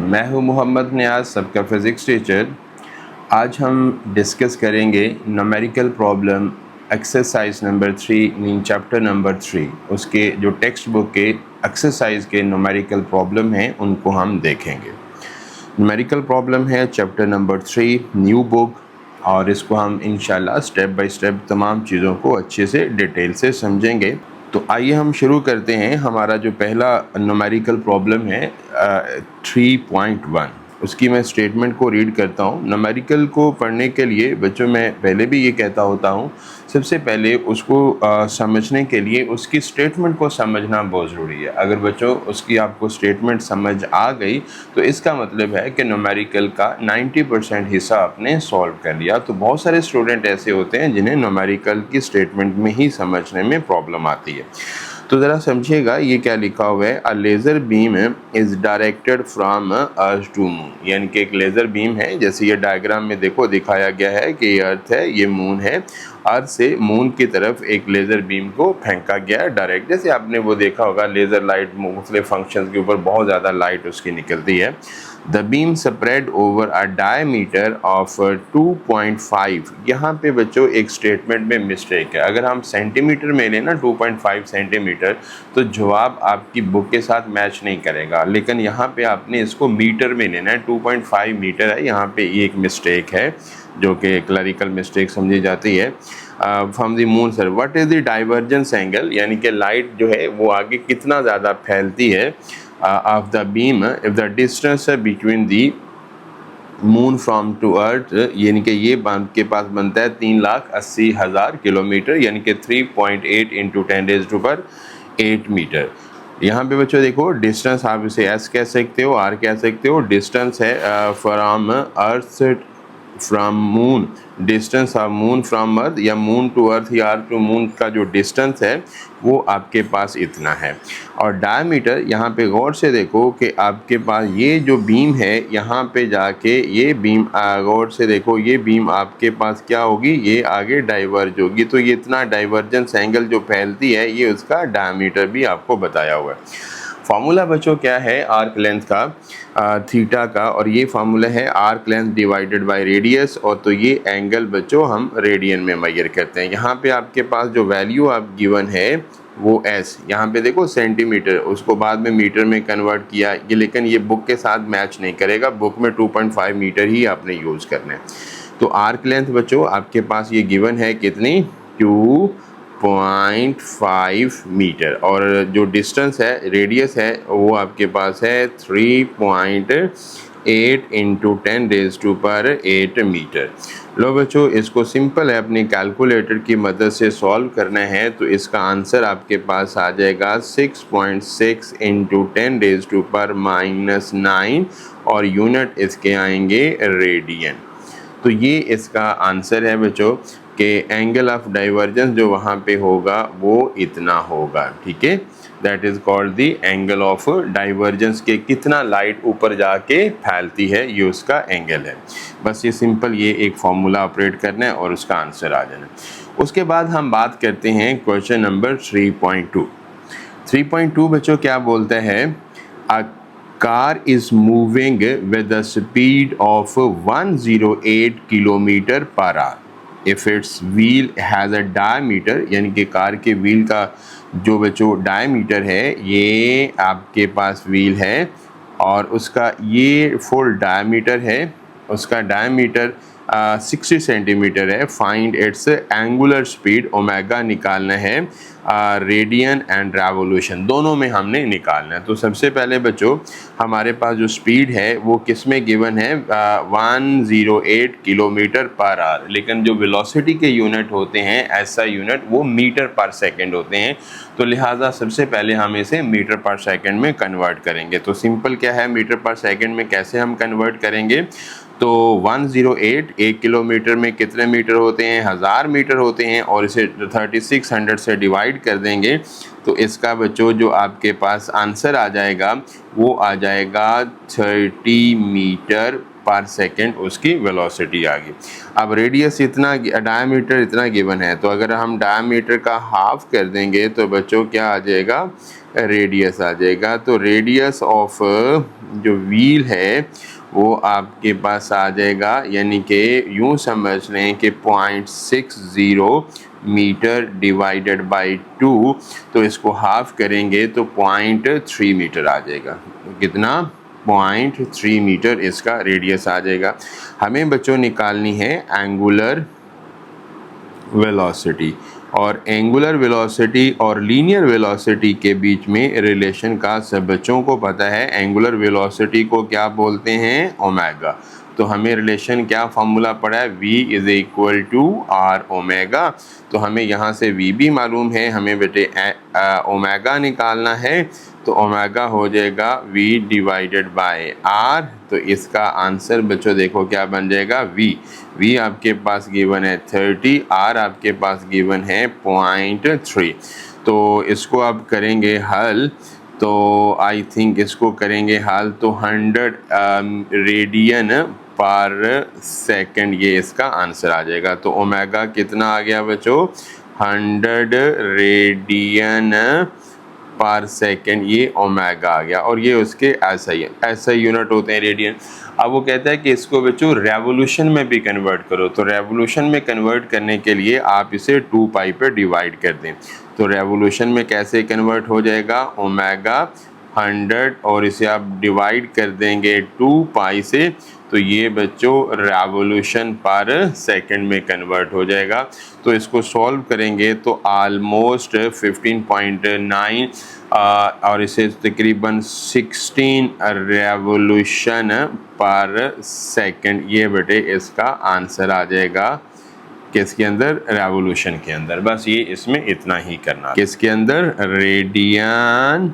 मैं हूं मोहम्मद नियाज, सबका फ़िज़िक्स टीचर। आज हम डिस्कस करेंगे numerical problem exercise number 3 mean chapter number 3। उसके जो टेक्स्ट बुक के एक्सरसाइज के न्यूमेरिकल प्रॉब्लम हैं उनको हम देखेंगे। न्यूमेरिकल प्रॉब्लम है चैप्टर नंबर 3 न्यू बुक, और इसको हम इंशाल्लाह स्टेप बाय स्टेप तमाम चीज़ों को अच्छे से डिटेल से समझेंगे। तो आइए हम शुरू करते हैं। हमारा जो पहला न्यूमेरिकल प्रॉब्लम है 3.1, उसकी मैं स्टेटमेंट को रीड करता हूँ। न्यूमेरिकल को पढ़ने के लिए बच्चों, मैं पहले भी ये कहता होता हूँ, सबसे पहले उसको समझने के लिए उसकी स्टेटमेंट को समझना बहुत ज़रूरी है। अगर बच्चों उसकी आपको स्टेटमेंट समझ आ गई तो इसका मतलब है कि न्यूमेरिकल का 90% हिस्सा आपने सॉल्व कर लिया। तो बहुत सारे स्टूडेंट ऐसे होते हैं जिन्हें न्यूमेरिकल की स्टेटमेंट में ही समझने में प्रॉब्लम आती है। तो ज़रा समझिएगा ये क्या लिखा हुआ है। A laser beam is directed from earth to moon, यानी कि एक लेज़र बीम है, जैसे ये डायग्राम में देखो दिखाया गया है कि ये अर्थ है, ये मून है। अर्थ से मून की तरफ एक लेज़र बीम को फेंका गया है डायरेक्ट। जैसे आपने वो देखा होगा लेज़र लाइट मुख्तलिफ फंक्शन के ऊपर बहुत ज़्यादा लाइट उसकी निकलती है। The beam spread over a diameter of 2.5। यहाँ पे बच्चों एक स्टेटमेंट में मिस्टेक है। अगर हम सेंटीमीटर में लेना 2.5 सेंटीमीटर तो जवाब आपकी बुक के साथ मैच नहीं करेगा, लेकिन यहाँ पे आपने इसको मीटर में लेना है। 2.5 मीटर है, यहाँ पे ये एक मिस्टेक है जो कि क्लरिकल मिस्टेक समझी जाती है। From the moon sir what is the divergence angle, यानी कि लाइट जो है वो आगे कितना ज़्यादा फैलती है of the beam if the distance between the moon from to earth, यानी कि ये के पास बनता है 3,80,000 किलोमीटर, यानी कि 3.8 इंटू 10⁻⁸ मीटर। यहाँ पे बच्चों देखो डिस्टेंस, आप इसे एस कह सकते हो, आर कह सकते हो। डिस्टेंस है from earth from moon, distance of moon from earth या मून टू अर्थ या अर्थ टू मून का जो डिस्टेंस है वो आपके पास इतना है। और डायमीटर, यहाँ पे गौर से देखो कि आपके पास ये जो बीम है, यहाँ पे जाके ये बीम गौर से देखो, ये बीम आपके पास क्या होगी, ये आगे डाइवर्ज होगी। तो ये इतना डाइवर्जेंस एंगल जो फैलती है ये उसका डायमीटर भी आपको बताया हुआ है। फार्मूला बच्चों क्या है आर्क लेंथ का, थीटा का, और ये फार्मूला है arc length divided by radius. और तो ये एंगल बच्चों हम रेडियन में मेजर करते हैं। यहाँ पे आपके पास जो वैल्यू आप गिवन है वो एस, यहाँ पे देखो सेंटीमीटर, उसको बाद में मीटर में कन्वर्ट किया ये, लेकिन ये बुक के साथ मैच नहीं करेगा। बुक में 2.5 मीटर ही आपने यूज़ करना है। तो आर्क लेंथ बच्चों आपके पास ये गिवन है कितनी, 2.5 मीटर, और जो डिस्टेंस है, रेडियस है, वो आपके पास है 3.8 इंटू 10⁸ मीटर। लो बच्चों इसको सिंपल है अपनी कैलकुलेटर की मदद से सॉल्व करना है, तो इसका आंसर आपके पास आ जाएगा 6.6 इंटू 10⁻⁹ और यूनिट इसके आएंगे रेडियन। तो ये इसका आंसर है बच्चों कि एंगल ऑफ डाइवर्जेंस जो वहाँ पे होगा वो इतना होगा। ठीक है, that is called the angle of divergence, के कितना लाइट ऊपर जाके फैलती है ये उसका एंगल है। बस ये सिंपल ये एक फार्मूला ऑपरेट करना है और उसका आंसर आ जाना है। उसके बाद हम बात करते हैं क्वेश्चन नंबर 3.2। 3.2 बच्चों क्या बोलता है, a car is moving with the speed of 108 kilometre per hour if it's wheel has a diameter, यानी कि कार के व्हील का जो बच्चों डायमीटर है, ये आपके पास व्हील है और उसका ये फुल डायमीटर है, उसका डायमीटर 60 सेंटीमीटर है। Find its angular speed, omega निकालना है, रेडियन एंड रेवोल्यूशन दोनों में हमने निकालना है। तो सबसे पहले बच्चों हमारे पास जो स्पीड है वो किस में गिवन है, 108 किलोमीटर पर आवर, लेकिन जो वेलोसिटी के यूनिट होते हैं ऐसा यूनिट वो मीटर पर सेकंड होते हैं। तो लिहाजा सबसे पहले हम इसे मीटर पर सेकंड में कन्वर्ट करेंगे। तो सिंपल क्या है, मीटर पर सेकंड में कैसे हम कन्वर्ट करेंगे, तो 108 1 किलोमीटर में कितने मीटर होते हैं, 1000 मीटर होते हैं, और इसे 3600 से डिवाइड कर देंगे तो इसका बच्चों जो आपके पास आंसर आ जाएगा वो आ जाएगा 30 मीटर पर सेकंड उसकी वेलोसिटी आ गई। अब रेडियस इतना, डायमीटर इतना गिवन है, तो अगर हम डायमीटर का हाफ कर देंगे तो बच्चों क्या आ जाएगा, रेडियस आ जाएगा। तो रेडियस ऑफ जो व्हील है वो आपके पास आ जाएगा, यानी कि यूँ समझ लें कि 0.60 मीटर डिवाइडेड बाई 2, तो इसको हाफ करेंगे तो 0.3 मीटर आ जाएगा। कितना, 0.3 मीटर इसका रेडियस आ जाएगा। हमें बच्चों निकालनी है एंगुलर वेलोसिटी, और एंगुलर वेलोसिटी और लीनियर वेलोसिटी के बीच में रिलेशन का सब बच्चों को पता है। एंगुलर वेलोसिटी को क्या बोलते हैं, ओमेगा। तो हमें रिलेशन क्या फार्मूला पड़ा है, v is equal to r omega. तो हमें यहाँ से v भी मालूम है, हमें बेटे ओमेगा निकालना है, तो ओमेगा हो जाएगा v डिवाइडेड बाय r। तो इसका आंसर बच्चों देखो क्या बन जाएगा, v आपके पास गिवन है 30, r आपके पास गिवन है 0.3। तो इसको आप करेंगे हल, तो आई थिंक इसको करेंगे हल तो 100 रेडियन पर सेकंड ये इसका आंसर आ जाएगा। तो ओमेगा कितना आ गया बच्चों, 100 रेडियन पर सेकंड, ये ओमेगा आ गया। और ये उसके ऐसा यूनिट होते हैं रेडियन। अब वो कहता है कि इसको बच्चों रेवोल्यूशन में भी कन्वर्ट करो। तो रेवोल्यूशन में कन्वर्ट करने के लिए आप इसे 2 पाई पे डिवाइड कर दें। तो रेवोल्यूशन में कैसे कन्वर्ट हो जाएगा, ओमेगा 100 और इसे आप डिवाइड कर देंगे 2 पाई से, तो ये बच्चों रेवोल्यूशन पर सेकंड में कन्वर्ट हो जाएगा। तो इसको सॉल्व करेंगे तो ऑलमोस्ट 15.9 और इसे तकरीबन 16 रेवोल्यूशन पर सेकंड, ये बेटे इसका आंसर आ जाएगा। किसके अंदर, रेवोल्यूशन के अंदर। बस ये इसमें इतना ही करना, किसके अंदर, रेडियन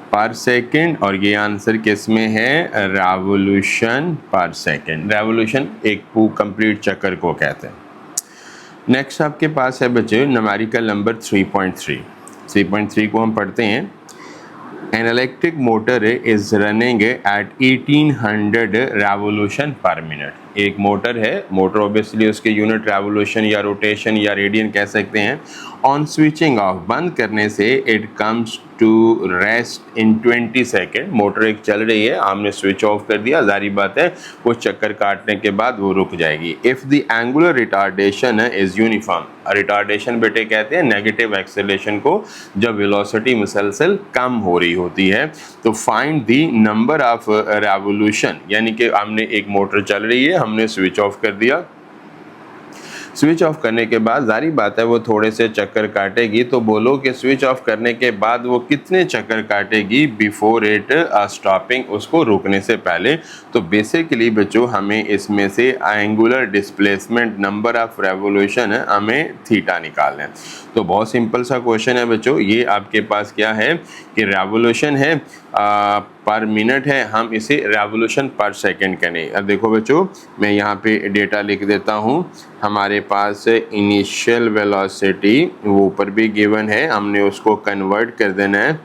पर सेकंड, और ये आंसर किस में है, रेवोल्यूशन पर सेकंड। रेवोल्यूशन एक कंप्लीट चक्कर को कहते हैं। नेक्स्ट आपके पास है बच्चे न्यूमेरिकल नंबर 3.3। 3.3 को हम पढ़ते हैं। An electric motor is running at 1800 revolution per minute. एक मोटर है, मोटर ऑब्वियसली उसके यूनिट रेवोल्यूशन या रोटेशन या रेडियन कह सकते हैं। ऑन स्विचिंग ऑफ, बंद करने से it comes to rest in 20 second. Motor एक चल रही है, हमने स्विच ऑफ कर दिया, जारी बात है वो चक्कर काटने के बाद वो रुक जाएगी। If the angular retardation is uniform, retardation बेटे कहते हैं नेगेटिव एक्सेलरेशन को जब वेलोसिटी मुसलसल कम हो रही होती है। तो find the number of revolution, यानी कि हमने एक मोटर चल रही है, हमने स्विच ऑफ कर दिया, स्विच ऑफ करने के बाद जारी बात है वो थोड़े से चक्कर काटेगी। तो बोलो कि स्विच ऑफ करने के बाद वो कितने चक्कर काटेगी बिफोर इट स्टॉपिंग, उसको रुकने से पहले। तो बेसिकली बच्चों हमें इसमें से angular displacement number of revolution हमें थीटा निकालना है। तो बहुत सिंपल सा क्वेश्चन है बच्चों। ये आपके पास क्या है कि रेवोल्यूशन है पर मिनट है, हम इसे रेवोल्यूशन पर सेकंड करें। अब देखो बच्चों मैं यहाँ पे डेटा लिख देता हूँ। हमारे पास इनिशियल वेलोसिटी वो ऊपर भी गिवन है, हमने उसको कन्वर्ट कर देना है।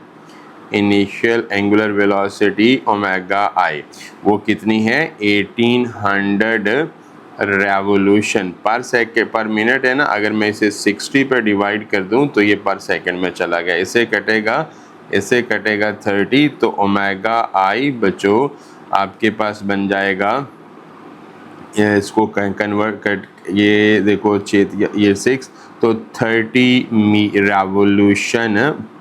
इनिशियल एंगुलर वेलोसिटी ओमेगा आई वो कितनी है, 1800 रेवोल्यूशन पर सेकंड पर मिनट है ना। अगर मैं इसे 60 पर डिवाइड कर दूं तो ये पर सेकंड में चला गया, इससे कटेगा 30। तो ओमेगा आई बच्चों आपके पास बन जाएगा, इसको कन्वर्ट कर, ये देखो ये 6, तो 30 रेवोल्यूशन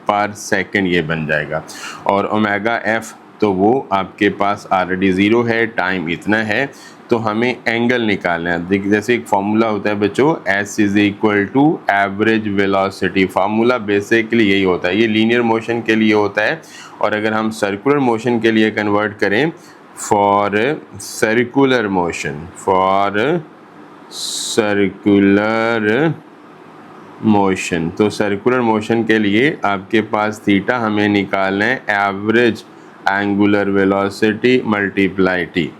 पर सेकंड ये बन जाएगा। और ओमेगा एफ तो वो आपके पास ऑलरेडी 0 है, टाइम इतना है। तो हमें एंगल निकालना है। जैसे एक फार्मूला होता है बच्चों, S is equal to average velocity. Formula basically यही होता है, ये लीनियर मोशन के लिए होता है। और अगर हम सर्कुलर मोशन के लिए कन्वर्ट करें, फॉर सर्कुलर मोशन, तो सर्कुलर मोशन के लिए आपके पास थीटा हमें निकालना है average angular velocity multiply T.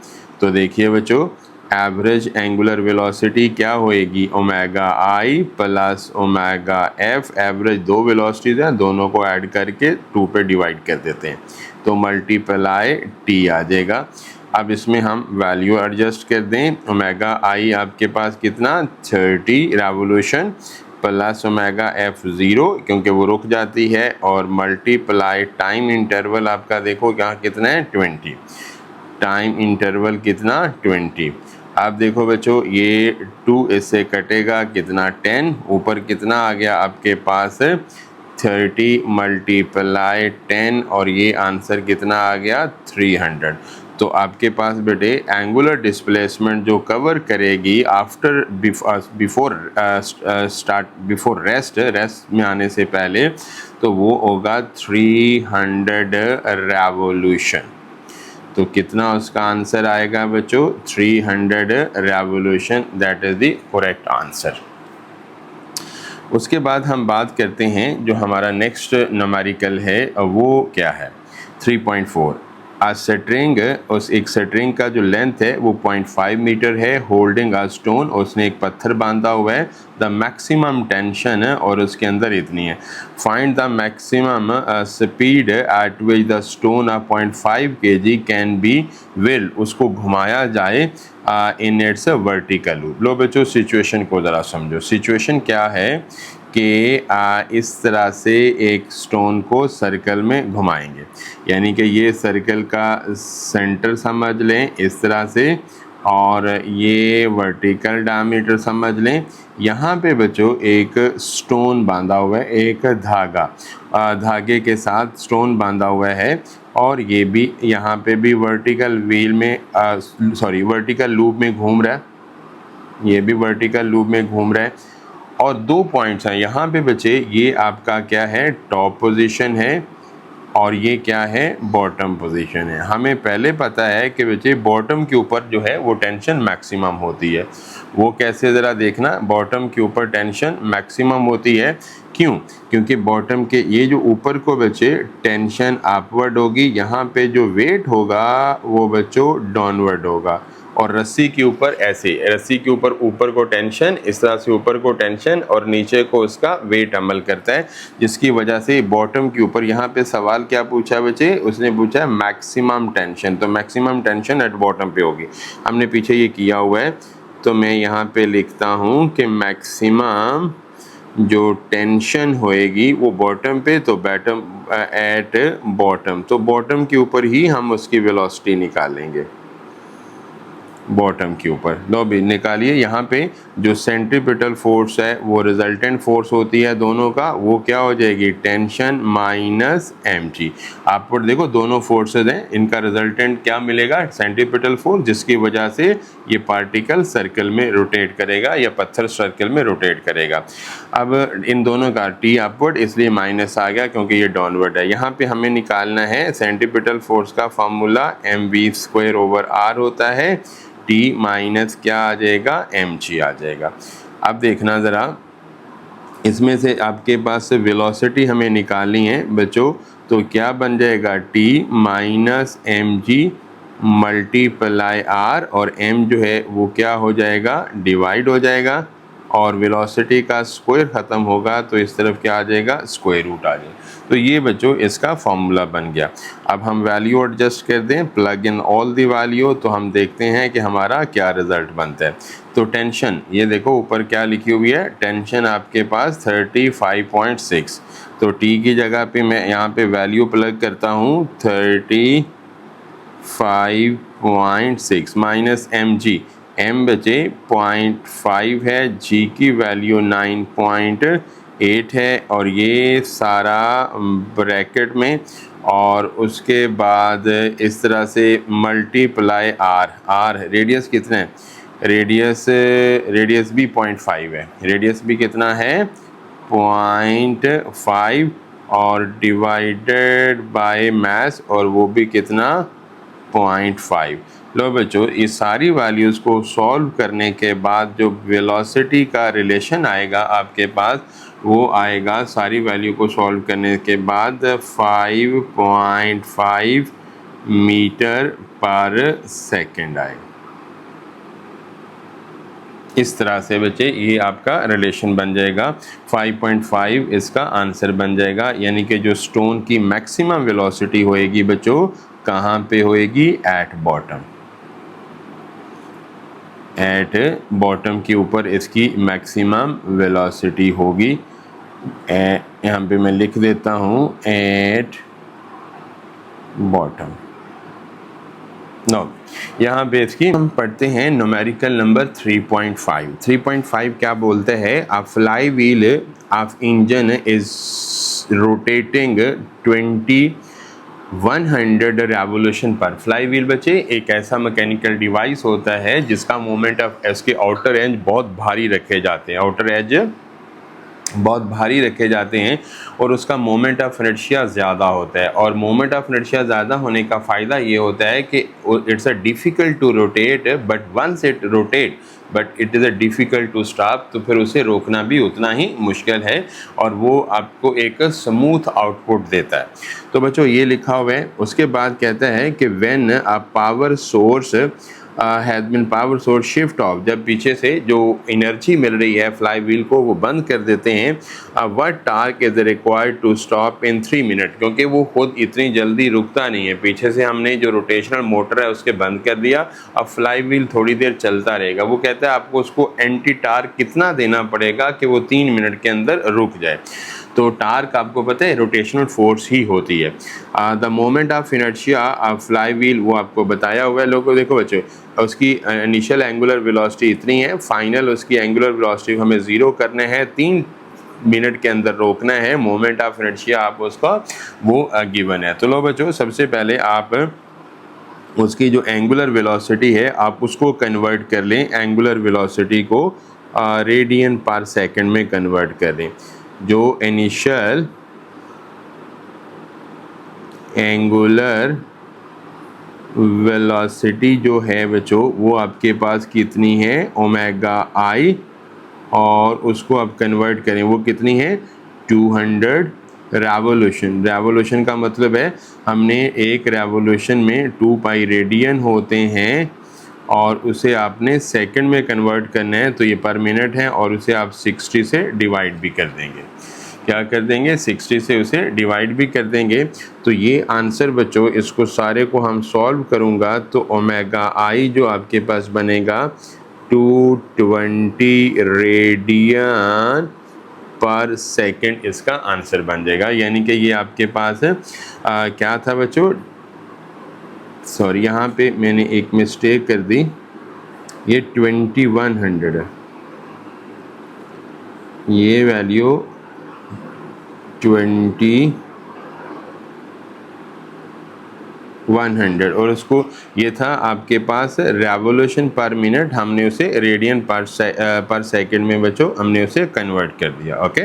तो देखिए बच्चों एवरेज एंगुलर वेलोसिटी क्या होएगी, ओमेगा आई प्लस ओमेगा एफ। एवरेज दो वेलोसिटीज हैं, दोनों को ऐड करके 2 पे डिवाइड कर देते हैं, तो मल्टीप्लाई टी आ जाएगा। अब इसमें हम वैल्यू एडजस्ट कर दें, ओमेगा आई आपके पास कितना 30 रेवोल्यूशन प्लस ओमेगा एफ 0 क्योंकि वो रुक जाती है, और मल्टीप्लाई टाइम इंटरवल आपका देखो यहाँ कितना है 20, टाइम इंटरवल कितना 20। आप देखो बच्चों ये 2 इससे कटेगा कितना 10, ऊपर कितना आ गया आपके पास 30 मल्टीप्लाई 10 और ये आंसर कितना आ गया 300। तो आपके पास बेटे एंगुलर डिस्प्लेसमेंट जो कवर करेगी आफ्टर बिफोर रेस्ट में आने से पहले, तो वो होगा 300 रेवोल्यूशन। तो कितना उसका आंसर आएगा बच्चों 300 revolution, that is the correct answer. उसके बाद हम बात करते हैं जो हमारा नेक्स्ट न्यूमेरिकल है वो क्या है 3.4। स्ट्रिंग, उस एक स्ट्रिंग का जो लेंथ है वो 0.5 मीटर है, होल्डिंग अ स्टोन, उसने एक पत्थर बांधा हुआ है, द मैक्सिमम टेंशन है और उसके अंदर इतनी है। Find the maximum speed at which the stone 0.5 kg can be whirled, उसको घुमाया जाए इन इट्स वर्टिकल लूप। लो बच्चों सिचुएशन को ज़रा समझो। सिचुएशन क्या है कि इस तरह से एक स्टोन को सर्कल में घुमाएंगे, यानी कि ये सर्कल का सेंटर समझ लें इस तरह से, और ये वर्टिकल डायमीटर समझ लें। यहाँ पे बच्चों एक स्टोन बांधा हुआ है, एक धागे के साथ स्टोन बांधा हुआ है, और ये भी यहाँ पे भी वर्टिकल व्हील में वर्टिकल लूप में घूम रहा है, ये भी वर्टिकल लूप में घूम रहा है। और 2 पॉइंट्स हैं यहाँ पे बच्चे, ये आपका क्या है टॉप पोजीशन है और ये क्या है बॉटम पोजीशन है। हमें पहले पता है कि बच्चे बॉटम के ऊपर जो है वो टेंशन मैक्सिमम होती है। वो कैसे ज़रा देखना, बॉटम के ऊपर टेंशन मैक्सिमम होती है। क्यों? क्योंकि बॉटम के ये जो ऊपर को बच्चे टेंशन अपवर्ड होगी, यहाँ पे जो वेट होगा वो बच्चों डाउनवर्ड होगा, और रस्सी के ऊपर ऐसे, रस्सी के ऊपर को टेंशन इस तरह से, ऊपर को टेंशन और नीचे को उसका वेट अमल करता है, जिसकी वजह से बॉटम के ऊपर। यहाँ पे सवाल क्या पूछा बच्चे, उसने पूछा मैक्सिमम टेंशन, तो मैक्सिमम टेंशन एट बॉटम पे होगी। हमने पीछे ये किया हुआ है, तो मैं यहाँ पे लिखता हूँ कि मैक्सिमम जो टेंशन होएगी वो बॉटम पे, तो बॉटम एट बॉटम, तो बॉटम के ऊपर ही हम उसकी वेलोसिटी निकालेंगे, बॉटम के ऊपर। लो भी निकालिए। यहाँ पे जो सेंट्रीपिटल फोर्स है वो रिजल्टेंट फोर्स होती है दोनों का, वो क्या हो जाएगी टेंशन माइनस mg। आप पर देखो दोनों फोर्सेस हैं, इनका रिजल्टेंट क्या मिलेगा सेंट्रीपिटल फोर्स, जिसकी वजह से ये पार्टिकल सर्कल में रोटेट करेगा या पत्थर सर्कल में रोटेट करेगा। अब इन दोनों का t अपवर्ड, इसलिए माइनस आ गया क्योंकि ये डाउनवर्ड है। यहाँ पे हमें निकालना है सेंट्रीपिटल फोर्स का फार्मूला mv²/r होता है, t माइनस क्या आ जाएगा mg आ जाएगा। अब देखना ज़रा, इसमें से आपके पास वेलोसिटी हमें निकालनी है बच्चों, तो क्या बन जाएगा t minus mg multiply r, और m जो है वो क्या हो जाएगा डिवाइड हो जाएगा, और वेलोसिटी का स्क्वायर ख़त्म होगा तो इस तरफ क्या आ जाएगा स्क्वायर रूट आ जाएगा। तो ये बच्चों इसका फॉर्मूला बन गया। अब हम वैल्यू एडजस्ट कर दें, plug in all the value, तो हम देखते हैं कि हमारा क्या रिज़ल्ट बनता है। तो टेंशन, ये देखो ऊपर क्या लिखी हुई है, टेंशन आपके पास 35.6, तो टी की जगह पे मैं यहाँ पे वैल्यू प्लग करता हूँ 35.6 माइनस mg, m बचे 0.5 है, g की वैल्यू 9.8 है, और ये सारा ब्रैकेट में, और उसके बाद इस तरह से मल्टीप्लाई r रेडियस कितना है, रेडियस भी 0.5 है, रेडियस भी कितना है 0.5, और डिवाइडेड बाय मास, और वो भी कितना 0.5। लो बच्चों इस सारी वैल्यूज़ को सॉल्व करने के बाद जो वेलोसिटी का रिलेशन आएगा आपके पास, वो आएगा सारी वैल्यू को सॉल्व करने के बाद 5.5 मीटर पर सेकंड आएगा। इस तरह से बच्चे ये आपका रिलेशन बन जाएगा, 5.5 इसका आंसर बन जाएगा, यानी कि जो स्टोन की मैक्सिमम वेलोसिटी होएगी बच्चों कहाँ पे होएगी एट बॉटम। एट बॉटम के ऊपर इसकी मैक्सिमम वेलोसिटी होगी। यहाँ पे मैं लिख देता हूँ एट बॉटम। नो, यहाँ पे इसकी हम पढ़ते हैं न्यूमेरिकल नंबर 3.5। 3.5 क्या बोलते हैं? अ fly wheel of engine is rotating 2100 revolution पर। फ्लाई व्हील बच्चे एक ऐसा मैकेनिकल डिवाइस होता है जिसका मोमेंट ऑफ इसके आउटर एज बहुत भारी रखे जाते हैं, आउटर एज बहुत भारी रखे जाते हैं और उसका मोमेंट ऑफ इनर्शिया ज़्यादा होता है। और मोमेंट ऑफ इनर्शिया ज़्यादा होने का फ़ायदा ये होता है कि it's a difficult to rotate, but once it rotate but it is a difficult to stop. तो फिर उसे रोकना भी उतना ही मुश्किल है और वो आपको एक स्मूथ आउटपुट देता है। तो बच्चों ये लिखा हुआ है। उसके बाद कहता है कि when a power source has been power source shift of, जब पीछे से जो एनर्जी मिल रही है फ्लाई व्हील को वो बंद कर देते हैं। What torque is required to stop in 3 minute, क्योंकि वो खुद इतनी जल्दी रुकता नहीं है। पीछे से हमने जो रोटेशनल मोटर है उसके बंद कर दिया, अब फ्लाई व्हील थोड़ी देर चलता रहेगा। वो कहता है आपको उसको एंटी टार्क कितना देना पड़ेगा कि वो 3 मिनट के अंदर रुक जाए। तो टार्क आपको पता है रोटेशनल फोर्स ही होती है। The moment of inertia of fly wheel वो आपको बताया हुआ है। लोगों देखो बच्चों, उसकी इनिशियल एंगुलर वेलोसिटी इतनी है, फाइनल उसकी एंगुलर वेलोसिटी हमें 0 करना है, 3 मिनट के अंदर रोकना है। मोमेंट ऑफ इनर्शिया आप उसका वो गिवन है। तो लो बच्चों, सबसे पहले आप उसकी जो एंगुलर वेलोसिटी है आप उसको कन्वर्ट कर लें, एंगुलर वेलोसिटी को रेडियन पर सेकंड में कन्वर्ट कर लें। जो इनिशियल एंगुलर वेलोसिटी जो है बच्चों वो आपके पास कितनी है? ओमेगा आई, और उसको आप कन्वर्ट करें वो कितनी है? 200 रेवोल्यूशन। रेवोल्यूशन का मतलब है हमने एक रेवोल्यूशन में 2 पाई रेडियन होते हैं और उसे आपने सेकंड में कन्वर्ट करना है, तो ये पर मिनट है और उसे आप 60 से डिवाइड भी कर देंगे। क्या कर देंगे? 60 से उसे डिवाइड भी कर देंगे। तो ये आंसर बच्चों, इसको सारे को हम सॉल्व करूँगा तो ओमेगा आई जो आपके पास बनेगा 220 रेडियन पर सेकंड इसका आंसर बन जाएगा। यानी कि ये आपके पास क्या था बच्चों? सॉरी, यहाँ पे मैंने एक मिस्टेक कर दी, ये 2100 है, ये वैल्यू 2100 और उसको ये था आपके पास रेवोल्यूशन पर मिनट, हमने उसे रेडियन पर सेकंड में बच्चों हमने उसे कन्वर्ट कर दिया। ओके,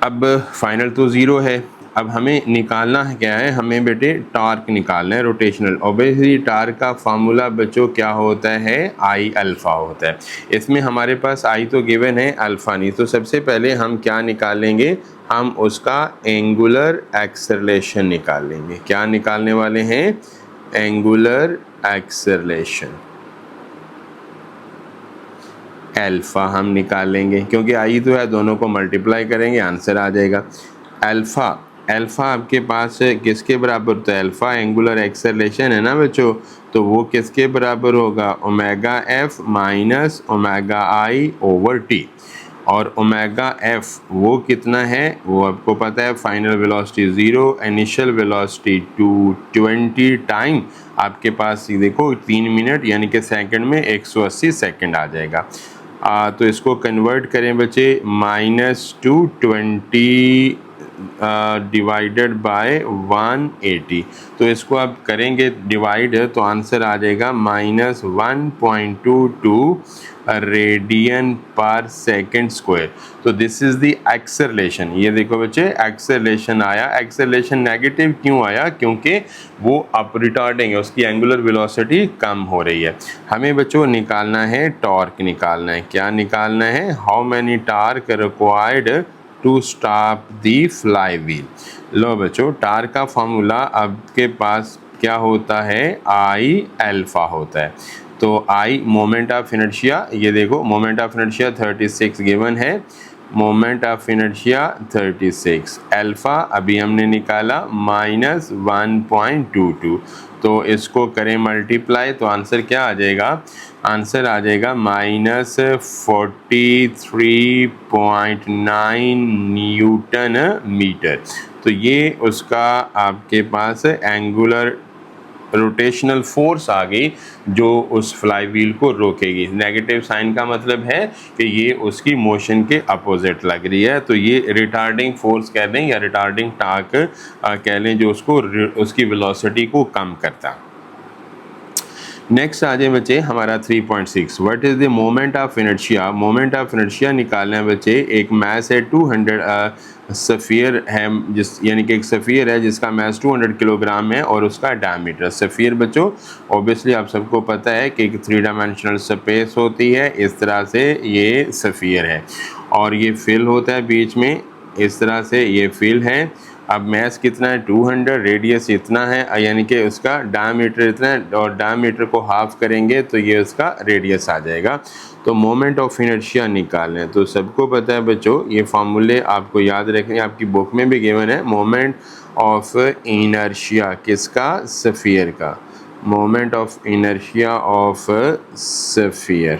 अब फाइनल तो 0 है। अब हमें निकालना है क्या है? हमें बेटे टार्क निकालना है रोटेशनल। ऑब्वियसली टार्क का फार्मूला बच्चों क्या होता है? आई अल्फ़ा होता है। इसमें हमारे पास आई तो गिवन है, अल्फ़ा नहीं। तो सबसे पहले हम क्या निकालेंगे? हम उसका एंगुलर एक्सेलरेशन निकाल लेंगे। क्या निकालने वाले हैं? एंगुलर एक्सेलरेशन अल्फ़ा हम निकाल लेंगे, क्योंकि आई तो है, दोनों को मल्टीप्लाई करेंगे आंसर आ जाएगा। अल्फ़ा आपके पास किसके बराबर होता है? अल्फ़ा एंगुलर एक्सेलरेशन है ना बच्चों, तो वो किसके बराबर होगा? ओमेगा एफ माइनस ओमेगा आई ओवर टी। और ओमेगा एफ वो कितना है? वो आपको पता है, final velocity 0, initial velocity 220 time आपके पास देखो 3 मिनट यानी कि सेकंड में 180 सेकंड आ जाएगा। तो इसको कन्वर्ट करें बच्चे, -220 डिवाइडेड बाय 180। तो इसको आप करेंगे डिवाइड तो आंसर आ जाएगा -1.22 रेडियन पर सेकंड स्क्वायर। तो दिस इज़ द एक्सेलरेशन। ये देखो बच्चे एक्सेलरेशन आया। एक्सेलरेशन नेगेटिव क्यों आया? क्योंकि वो अप रिटार्डिंग है, उसकी एंगुलर वेलोसिटी कम हो रही है। हमें बच्चों निकालना है टॉर्क निकालना है। क्या निकालना है? How many torque required to stop the flywheel. लो बच्चों, टार्क का फॉर्मूला आपके पास क्या होता है? आई अल्फ़ा होता है। तो आई मोमेंट ऑफ इनर्शिया, ये देखो मोमेंट ऑफ इनर्शिया 36 गिवन है, मोमेंट ऑफ इनर्शिया 36, अल्फ़ा अभी हमने निकाला -1.22, तो इसको करें मल्टीप्लाई तो आंसर क्या आ जाएगा, आंसर आ जाएगा -43.9 न्यूटन मीटर। तो ये उसका आपके पास एंगुलर रोटेशनल फोर्स आ गई जो उस फ्लाई व्हील को रोकेगी। नेगेटिव साइन का मतलब है कि ये उसकी मोशन के अपोजिट लग रही है, तो ये रिटार्डिंग फोर्स कह दें या रिटार्डिंग टार्क कह लें, जो उसको उसकी वेलोसिटी को कम करता। नेक्स्ट आ जाए बच्चे हमारा 3.6, what is the moment of inertia. Moment of inertia निकालना है बच्चे, एक मैस है 200 सफ़ियर है, जिस यानी कि एक सफ़ियर है जिसका मैस 200 किलोग्राम है और उसका डायमीटर। सफ़ियर बच्चों ऑब्वियसली आप सबको पता है कि एक 3 डायमेंशनल स्पेस होती है, इस तरह से ये सफ़ियर है और ये फिल होता है बीच में, इस तरह से ये फिल है। अब मैस कितना है 200, रेडियस इतना है, यानी कि उसका डायमीटर इतना है और डायमीटर को हाफ करेंगे तो ये उसका रेडियस आ जाएगा। तो मोमेंट ऑफ इनर्शिया निकालना है, तो सबको पता है बच्चों ये फार्मूले आपको याद रखने, आपकी बुक में भी गिवन है। मोमेंट ऑफ इनर्शिया किसका, सफ़ियर का, moment of inertia of sphere,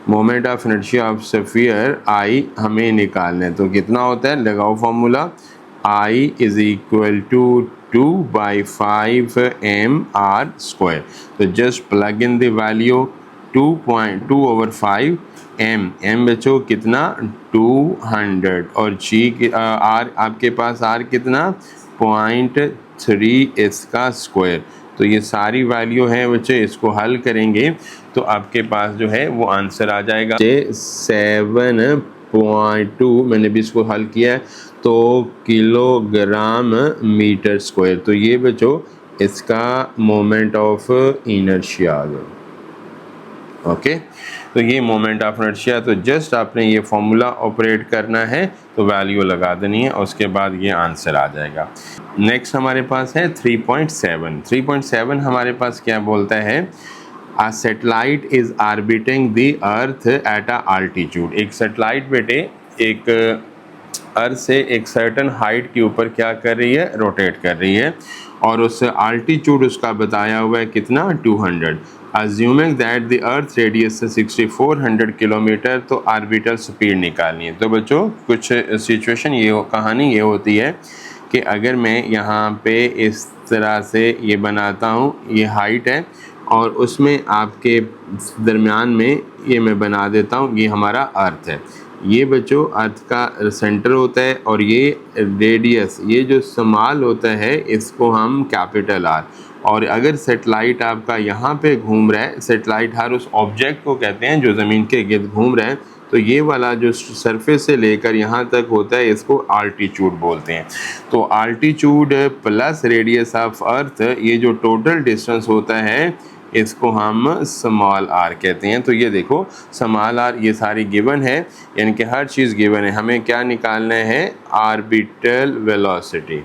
moment of inertia of sphere I हमें निकालना है। तो कितना होता है, लगाओ formula, I is equal to 2/5 mr²। तो just plug in the value 2.2/5 m बच्चों कितना 200 और g r आपके पास r कितना 0.3 इसका स्क्वायर। तो ये सारी वैल्यू है बच्चे, इसको हल करेंगे तो आपके पास जो है वो आंसर आ जाएगा 7.2, मैंने भी इसको हल किया है तो किलोग्राम मीटर स्क्वायर। तो ये बच्चों इसका मोमेंट ऑफ इनर्शिया आ गया। ओके, तो ये मोमेंट ऑफ इनर्शिया, तो जस्ट आपने ये फॉर्मूला ऑपरेट करना है तो वैल्यू लगा देनी है, उसके बाद ये आंसर आ जाएगा। नेक्स्ट हमारे पास है 3.7। 3.7 हमारे पास क्या बोलता है, a satellite is orbiting the earth at a altitude. एक सेटेलाइट बेटे एक अर्थ से एक सर्टन हाइट के ऊपर क्या कर रही है, रोटेट कर रही है और उस आल्टीट्यूड उसका बताया हुआ है कितना 200। Assuming that the earth radius से 6400 किलोमीटर, तो ऑर्बिटल स्पीड निकालनी है। तो बच्चों कुछ सिचुएशन ये कहानी ये होती है कि अगर मैं यहाँ पे इस तरह से ये बनाता हूँ, ये हाइट है और उसमें आपके दरमियान में ये मैं बना देता हूँ, ये हमारा अर्थ है। ये बच्चों अर्थ का सेंटर होता है और ये रेडियस, ये जो स्मॉल होता है इसको हम कैपिटल आर। और अगर सेटेलाइट आपका यहाँ पे घूम रहा है, सेटेलाइट हर उस ऑब्जेक्ट को कहते हैं जो ज़मीन के गिर्द घूम रहा है, तो ये वाला जो सरफेस से लेकर यहाँ तक होता है इसको आल्टीट्यूड बोलते हैं। तो altitude plus radius of earth, ये जो टोटल डिस्टेंस होता है इसको हम स्मॉल आर कहते हैं। तो ये देखो स्मॉल आर ये सारी गिवन है, यानी कि हर चीज़ गिवन है। हमें क्या निकालना है, ऑर्बिटल वेलोसिटी।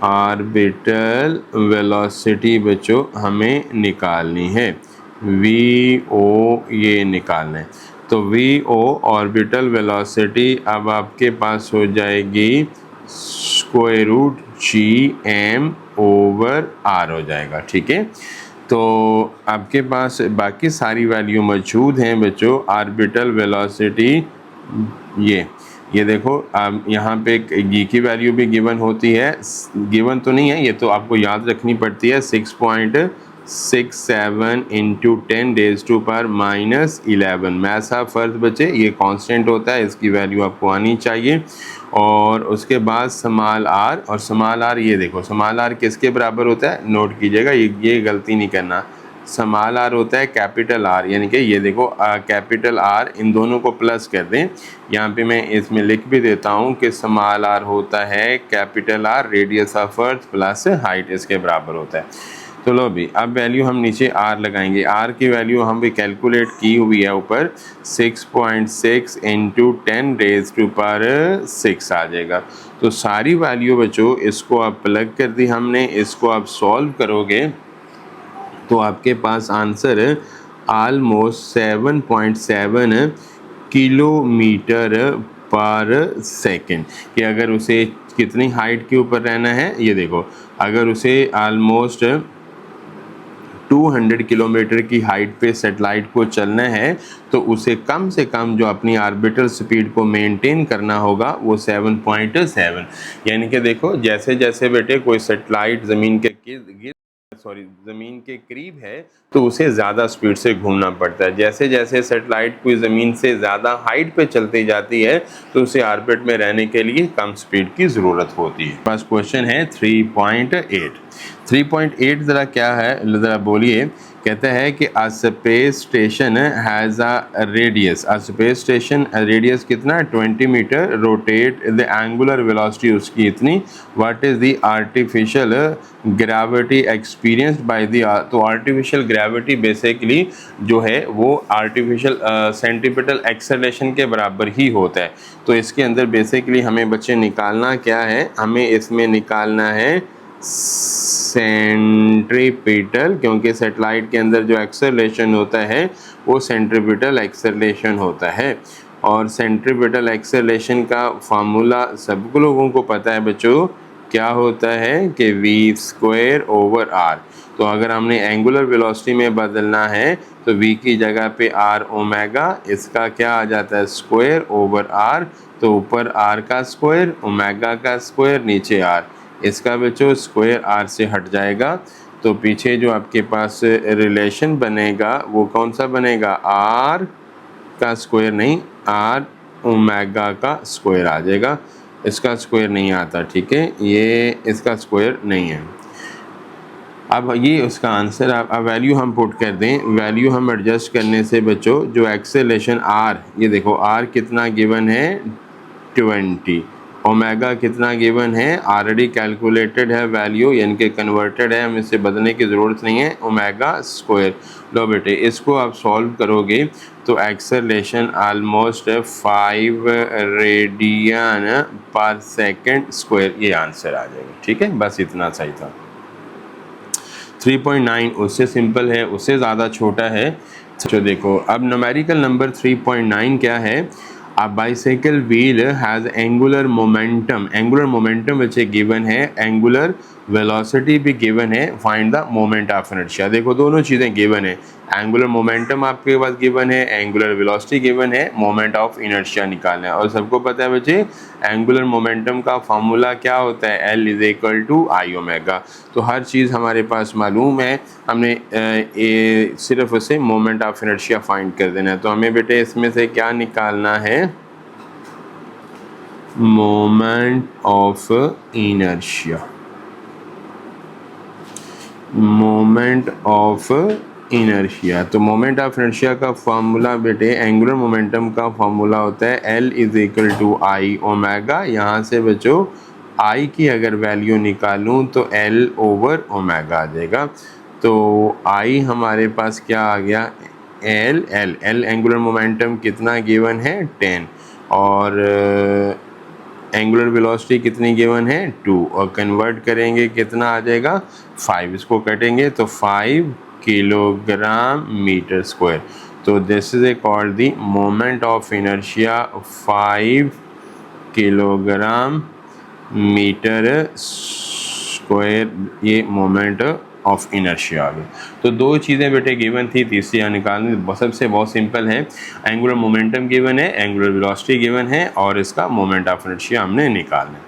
ऑर्बिटल वेलोसिटी बच्चों हमें निकालनी है, वी ओ ये निकालना है। तो वी ओ ऑर्बिटल वेलोसिटी अब आपके पास हो जाएगी square root G M over R हो जाएगा, ठीक है। तो आपके पास बाकी सारी वैल्यू मौजूद हैं बच्चों। ऑर्बिटल वेलोसिटी ये देखो अब यहाँ पे ये की वैल्यू भी गिवन होती है, गिवन तो नहीं है ये तो आपको याद रखनी पड़ती है, 6.67 इंटू 10⁻⁻11 मैस ऑफ अर्थ बच्चे, ये कांस्टेंट होता है, इसकी वैल्यू आपको आनी चाहिए। और उसके बाद स्मॉल आर, और स्मॉल आर ये देखो स्मॉल आर किसके बराबर होता है, नोट कीजिएगा ये गलती नहीं करना, स्मॉल आर होता है कैपिटल आर, यानी कि ये देखो कैपिटल आर, इन दोनों को प्लस कर दें। यहाँ पे मैं इसमें लिख भी देता हूँ कि स्मॉल आर होता है capital R radius of earth plus height, इसके बराबर होता है। तो लो भी अब वैल्यू हम नीचे आर लगाएंगे, आर की वैल्यू हम भी कैलकुलेट की हुई है ऊपर, 6.6 इंटू 10⁻⁶ आ जाएगा। तो सारी वैल्यू बच्चों इसको आप प्लग कर दी हमने, इसको आप सॉल्व करोगे तो आपके पास आंसर ऑलमोस्ट 7.7 किलोमीटर पर सेकंड कि अगर उसे कितनी हाइट के ऊपर रहना है, ये देखो अगर उसे ऑलमोस्ट 200 किलोमीटर की हाइट पे सैटेलाइट को चलना है तो उसे कम से कम जो अपनी ऑर्बिटल स्पीड को मेंटेन करना होगा वो 7.7, यानी कि देखो जैसे जैसे बेटे कोई सैटेलाइट ज़मीन के करीब है तो उसे ज़्यादा स्पीड से घूमना पड़ता है। जैसे जैसे सैटेलाइट कोई ज़मीन से ज़्यादा हाइट पे चलती जाती है तो उसे ऑर्बिट में रहने के लिए कम स्पीड की ज़रूरत होती है। फर्स्ट क्वेश्चन है 3.8। 3.8 ज़रा क्या है, ज़रा बोलिए। कहता है कि a space station has a radius, a space station radius कितना 20 metre, rotate the angular velocity उसकी इतनी, what is the artificial gravity experienced by the, तो आर्टिफिशियल ग्रेविटी बेसिकली जो है वो आर्टिफिशियल सेंट्रीपिटल एक्सेलरेशन के बराबर ही होता है। तो इसके अंदर बेसिकली हमें बच्चे निकालना क्या है, हमें इसमें निकालना है सेंट्रीपिटल, क्योंकि सैटेलाइट के अंदर जो एक्सेलरेशन होता है वो सेंट्रीपिटल एक्सेलरेशन होता है। और सेंट्रीपिटल एक्सेलरेशन का फार्मूला सब लोगों को पता है बच्चों, क्या होता है कि v²/r। तो अगर हमने एंगुलर वेलोसिटी में बदलना है तो v की जगह पे r ओमेगा, इसका क्या आ जाता है स्क्वायर/r, तो ऊपर r का स्क्वायर, ओमेगा का स्क्वायर, नीचे r, इसका बच्चों स्क्वायर r से हट जाएगा। तो पीछे जो आपके पास रिलेशन बनेगा वो कौन सा बनेगा, r का स्क्वायर नहीं, r ओमेगा का स्क्वायर आ जाएगा। इसका स्क्वायर नहीं आता, ठीक है, ये इसका स्क्वायर नहीं है। अब ये उसका आंसर, अब वैल्यू हम पुट कर दें, वैल्यू हम एडजस्ट करने से बच्चों जो एक्सेलरेशन r, ये देखो r कितना गिवन है 20, ओमेगा कितना गिवन है ऑलरेडी कैलकुलेटेड है वैल्यू, यानी कि कन्वर्टेड है, हमें इसे बदलने की ज़रूरत नहीं है, ओमेगा स्क्वायर। लो बेटे इसको आप सॉल्व करोगे तो एक्सेलरेशन ऑलमोस्ट 5 रेडियन पर सेकंड स्क्वायर, ये आंसर आ जाएगा। ठीक है, बस इतना सही था। 3.9 उससे सिंपल है, उससे ज़्यादा छोटा है। तो देखो अब न्यूमेरिकल नंबर 3.9 क्या है, a bicycle wheel has angular momentum, angular momentum which is given है, angular velocity भी given है, find the moment of inertia। देखो दोनों चीज़ें given है, angular momentum आपके पास given है, angular velocity given है, moment of inertia निकालना है। और सबको पता है बच्चे angular momentum का फार्मूला क्या होता है, L is equal to I omega. तो हर चीज़ हमारे पास मालूम है, हमने सिर्फ उसे मोमेंट ऑफ इनर्शिया फाइंड कर देना है। तो हमें बेटे इसमें से क्या निकालना है, moment of inertia, moment of inertia. तो मोमेंट ऑफ इनर्शिया का फार्मूला बेटे एंगुलर मोमेंटम का फार्मूला होता है L is equal to I omega. यहाँ से बच्चों I की अगर वैल्यू निकालूं तो L ओवर ओमेगा आ जाएगा। तो I हमारे पास क्या आ गया, L एंगुलर मोमेंटम कितना गिवन है 10, और एंगुलर वेलोसिटी कितनी गिवन है 2, और कन्वर्ट करेंगे कितना आ जाएगा 5, इसको कटेंगे तो 5 किलोग्राम मीटर स्क्वायर। तो this is called the moment of inertia 5 kilogram metre square, ये मोमेंट ऑफ इनर्शिया आ गया। तो दो चीज़ें बेटे गिवन थी, तीसरी यहाँ निकालनी सबसे बहुत सिंपल है, एंगुलर मोमेंटम गिवन है, एंगुलर वेलोसिटी गिवन है, और इसका मोमेंट ऑफ इनर्शिया हमने निकालना है।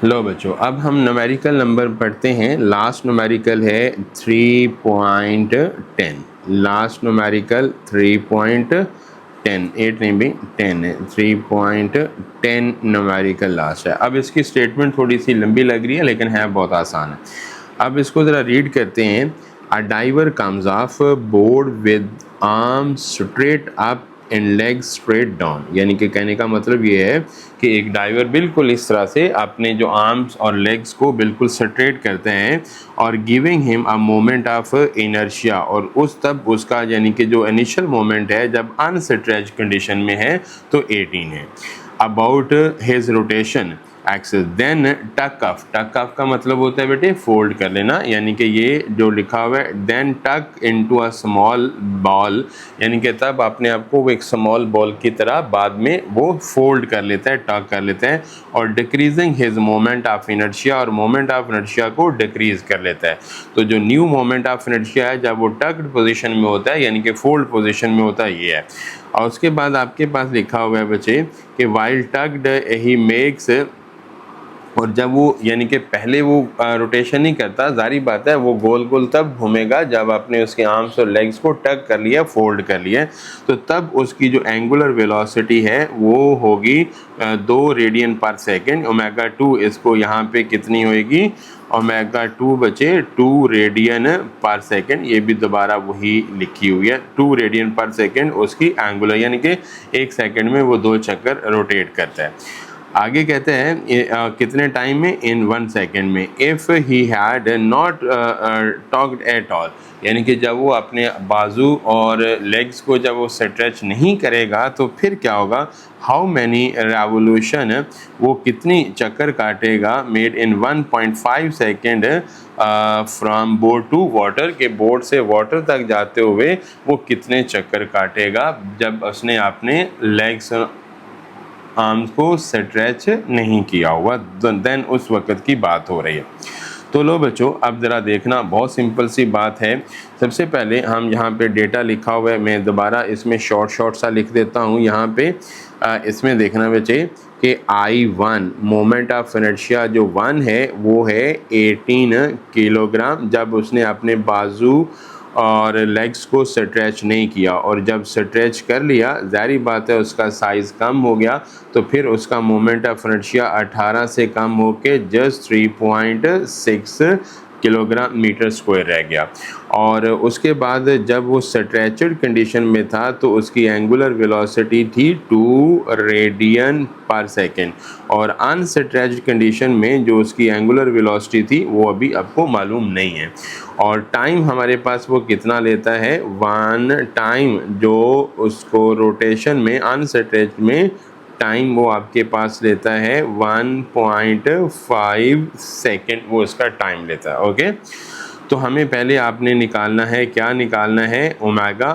लो बच्चों अब हम न्यूमेरिकल नंबर पढ़ते हैं। लास्ट न्यूमेरिकल है 3.10, लास्ट न्यूमेरिकल 3.10, 8 नहीं भी 10 है, 3.10 न्यूमेरिकल लास्ट है। अब इसकी स्टेटमेंट थोड़ी सी लंबी लग रही है लेकिन है बहुत आसान है। अब इसको ज़रा रीड करते हैं। A diver comes off board with arm straight up and leg straight down, यानी कि कहने का मतलब ये है कि एक डाइवर बिल्कुल इस तरह से अपने जो आर्म्स और लेग्स को बिल्कुल स्ट्रेट करते हैं, और giving him a moment of inertia, और उस तब उसका यानी कि जो इनिशियल मोमेंट है जब अनस्ट्रेच कंडीशन में है तो 18 है। About his rotation axis. Then tuck off का मतलब होता है बेटे फोल्ड कर लेना, यानी कि ये जो लिखा हुआ है देन टक इनटू अ स्मॉल बॉल, यानी कि तब अपने आप को वो एक स्मॉल बॉल की तरह बाद में वो फोल्ड कर लेता है, टक कर लेता है। और decreasing his moment of inertia, और मोमेंट ऑफ इनर्शिया को डिक्रीज कर लेता है। तो जो न्यू मोमेंट ऑफ इनर्शिया है जब वो टक्ड पोजीशन में होता है यानी कि फोल्ड पोजीशन में होता है, ये है। और उसके बाद आपके पास लिखा हुआ है बच्चे कि वाइल टक्ड ही मेक्स, और जब वो यानी कि पहले वो रोटेशन नहीं करता, जारी बात है वो गोल गोल तब घूमेगा जब आपने उसके आर्म्स और लेग्स को टक कर लिया, फोल्ड कर लिया, तो तब उसकी जो एंगुलर वेलोसिटी है वो होगी 2 रेडियन पर सेकेंड। ओमेगा 2 इसको यहाँ पे कितनी होएगी, ओमेगा 2 बचे 2 रेडियन पर सेकेंड, ये भी दोबारा वही लिखी हुई है 2 रेडियन पर सेकेंड उसकी एंगुलर, यानी कि 1 सेकेंड में वो 2 चक्कर रोटेट करता है। आगे कहते हैं कितने टाइम में, इन 1 सेकेंड में। If he had not talked at all, यानी कि जब वो अपने बाजू और लेग्स को जब वो स्ट्रेच नहीं करेगा तो फिर क्या होगा, हाउ मैनी रेवोल्यूशन, वो कितनी चक्कर काटेगा, made in 1.5 second from board to water, के बोर्ड से वाटर तक जाते हुए वो कितने चक्कर काटेगा जब उसने अपने लेग्स आर्म्स को स्ट्रेच नहीं किया हुआ, देन उस वक़्त की बात हो रही है। तो लो बच्चों अब ज़रा देखना, बहुत सिंपल सी बात है। सबसे पहले हम यहाँ पे डेटा लिखा हुआ है, मैं दोबारा इसमें शॉर्ट सा लिख देता हूँ यहाँ पे। इसमें देखना बच्चे कि I1 मोमेंट ऑफ इनर्शिया जो 1 है वो है 18 किलोग्राम, जब उसने अपने बाजू और लेग्स को स्ट्रेच नहीं किया, और जब स्ट्रेच कर लिया ज़ाहिर बात है उसका साइज़ कम हो गया, तो फिर उसका मोमेंट ऑफ इनर्शिया 18 से कम होके जस्ट 3.6 किलोग्राम मीटर स्क्वायर रह गया। और उसके बाद जब वो स्ट्रेचड कंडीशन में था तो उसकी एंगुलर वेलोसिटी थी 2 रेडियन पर सेकेंड, और अनस्ट्रेच्ड कंडीशन में जो उसकी एंगुलर वेलोसिटी थी वो अभी आपको मालूम नहीं है। और टाइम हमारे पास वो कितना लेता है, 1 टाइम जो उसको रोटेशन में अनस्ट्रेच्ड में टाइम वो आपके पास लेता है 1.5 सेकेंड, वो इसका टाइम लेता है। ओके, तो हमें पहले आपने निकालना है, क्या निकालना है, ओमेगा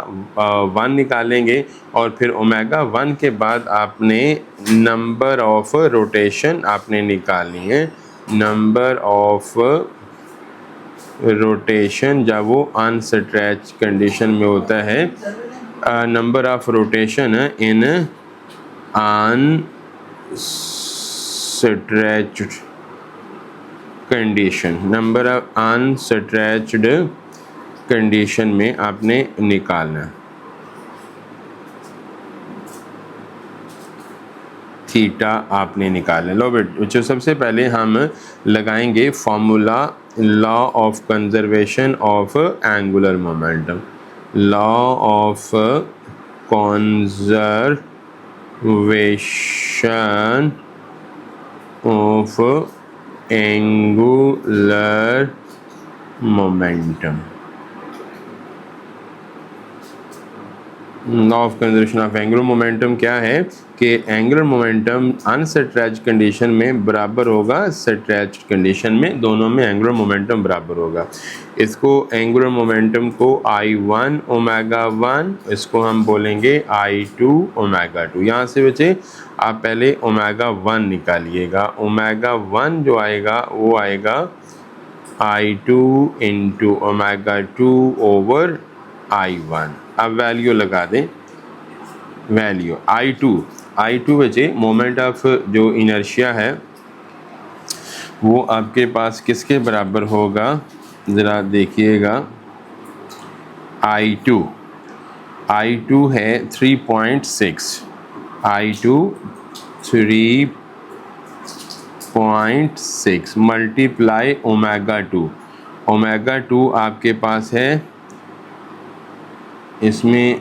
1 निकालेंगे, और फिर ओमेगा 1 के बाद आपने नंबर ऑफ रोटेशन आपने निकालनी है। नंबर ऑफ रोटेशन जब वो अनस्ट्रेच कंडीशन में होता है, number of rotation in unstretched condition, number of unstretched condition में आपने निकालना, थीटा आपने निकालना। लो बच्चों सबसे पहले हम लगाएंगे formula, law of conservation of angular momentum, law of conservation of angular momentum. Law of conservation of angular momentum क्या है कि एंगुलर मोमेंटम अनस्ट्रेच्ड कंडीशन में बराबर होगा स्ट्रेच्ड कंडीशन में, दोनों में एंगुलर मोमेंटम बराबर होगा। इसको एंगुलर मोमेंटम को I1 ओमेगा 1, इसको हम बोलेंगे I2 ओमेगा 2। यहाँ से बचे आप पहले ओमेगा 1 निकालिएगा, ओमेगा 1 जो आएगा वो आएगा I2 into omega 2 over I1। अब वैल्यू लगा दें, वैल्यू I2 बचे मोमेंट ऑफ जो इनर्शिया है वो आपके पास किसके बराबर होगा, ज़रा देखिएगा। I2 है 3.6, I2 3.6 मल्टीप्लाई ओमेगा 2, ओमेगा 2 आपके पास है, इसमें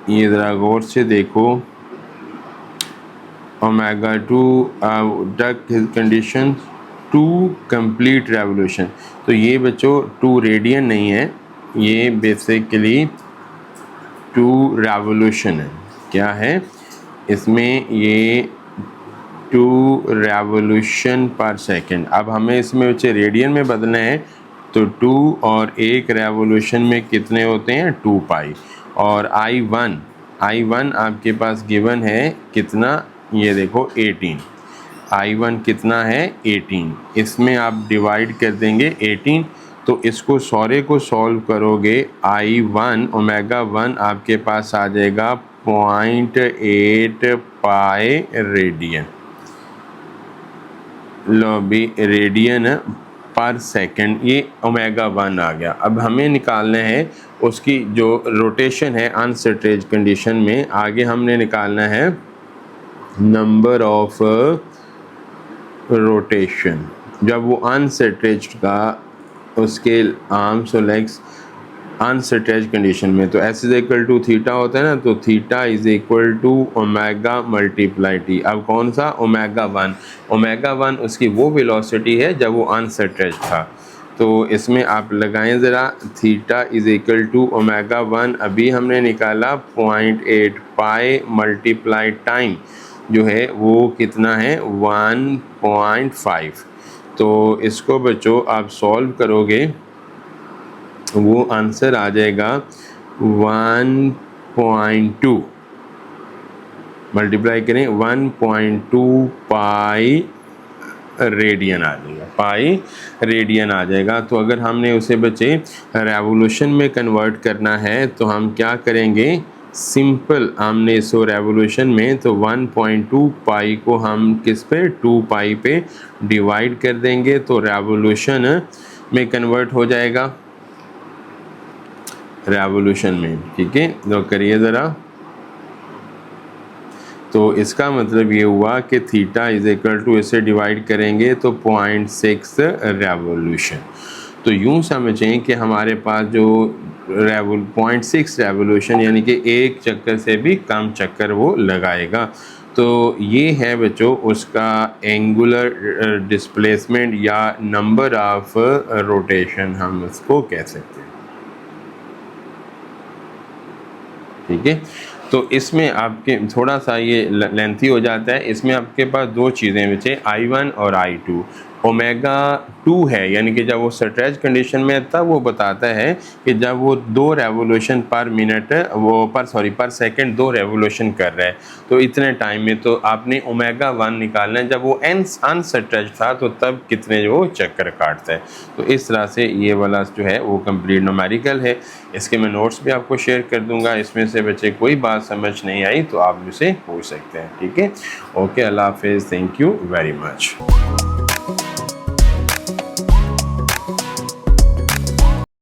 ये ज़रा गौर से देखो, omega 2 duck condition 2 complete revolution, तो ये बच्चों 2 रेडियन नहीं है, ये बेसिकली 2 रेवोल्यूशन है। क्या है इसमें, ये 2 रेवोल्यूशन पर सेकेंड। अब हमें इसमें बच्चे रेडियन में बदलना है, तो 2 और 1 रेवोल्यूशन में कितने होते हैं 2 पाई। और I1 आपके पास गिवन है कितना, ये देखो 18। I1 कितना है 18, इसमें आप डिवाइड कर देंगे 18, तो इसको सारे को सॉल्व करोगे I1 ओमेगा 1 आपके पास आ जाएगा 0.8 पाई रेडियन। लो भी रेडियन पर सेकंड, ये ओमेगा 1 आ गया। अब हमें निकालना है उसकी जो रोटेशन है अनसर्टेज कंडीशन में। आगे हमने निकालना है नंबर ऑफ रोटेशन जब वो अनसर्टेज का उसके आर्म्स और लेग्स अनसर्टेज कंडीशन में, तो S is equal to theta होता है ना, तो theta is equal to omega multiply T. अब कौन सा ओमेगा 1 उसकी वो वेलोसिटी है जब वो अनसर्टेज था। तो इसमें आप लगाएं ज़रा, theta is equal to omega 1 अभी हमने निकाला 0.8 पाई मल्टीप्लाई टाइम जो है वो कितना है 1.5। तो इसको बच्चों आप सॉल्व करोगे, वो आंसर आ जाएगा 1.2, मल्टीप्लाई करें 1.2 पाई रेडियन आ जाएगा, पाई रेडियन आ जाएगा। तो अगर हमने उसे बच्चे रेवोल्यूशन में कन्वर्ट करना है तो हम क्या करेंगे, सिंपल हमने सो रेवोल्यूशन में तो 1.2 पाई को हम किस पे 2 पाई पे डिवाइड कर देंगे, तो रेवोल्यूशन में कन्वर्ट हो जाएगा रेवोल्यूशन में। ठीक है, तो करिए ज़रा। तो इसका मतलब ये हुआ कि थीटा इज इक्वल टू इसे डिवाइड करेंगे तो 0.6 रेवोल्यूशन। तो यूँ समझें कि हमारे पास जो 0.6 रेवोल्यूशन यानी कि एक चक्कर से भी कम चक्कर वो लगाएगा। तो ये है बच्चों उसका एंगुलर डिस्प्लेसमेंट या नंबर ऑफ रोटेशन हम उसको कह सकते हैं। ठीक है, तो इसमें आपके थोड़ा सा ये लेंथी हो जाता है। इसमें आपके पास दो चीज़ें बचे, I1 और I2। ओमेगा 2 है यानी कि जब वो स्ट्रेच कंडीशन में था वो बताता है कि जब वो 2 रेवोल्यूशन पर मिनट वो पर सेकंड 2 रेवोल्यूशन कर रहा है, तो इतने टाइम में तो आपने ओमेगा 1 निकालना है। जब वो अनस्ट्रेच था तो तब कितने वो चक्कर काटता है। तो इस तरह से ये वाला जो है वो कंप्लीट न्यूमेरिकल है। इसके मैं नोट्स भी आपको शेयर कर दूंगा। इसमें से बच्चे कोई बात समझ नहीं आई तो आप मुझसे पूछ सकते हैं। ठीक है, ओके, अल्लाह हाफिज़, थैंक यू वेरी मच।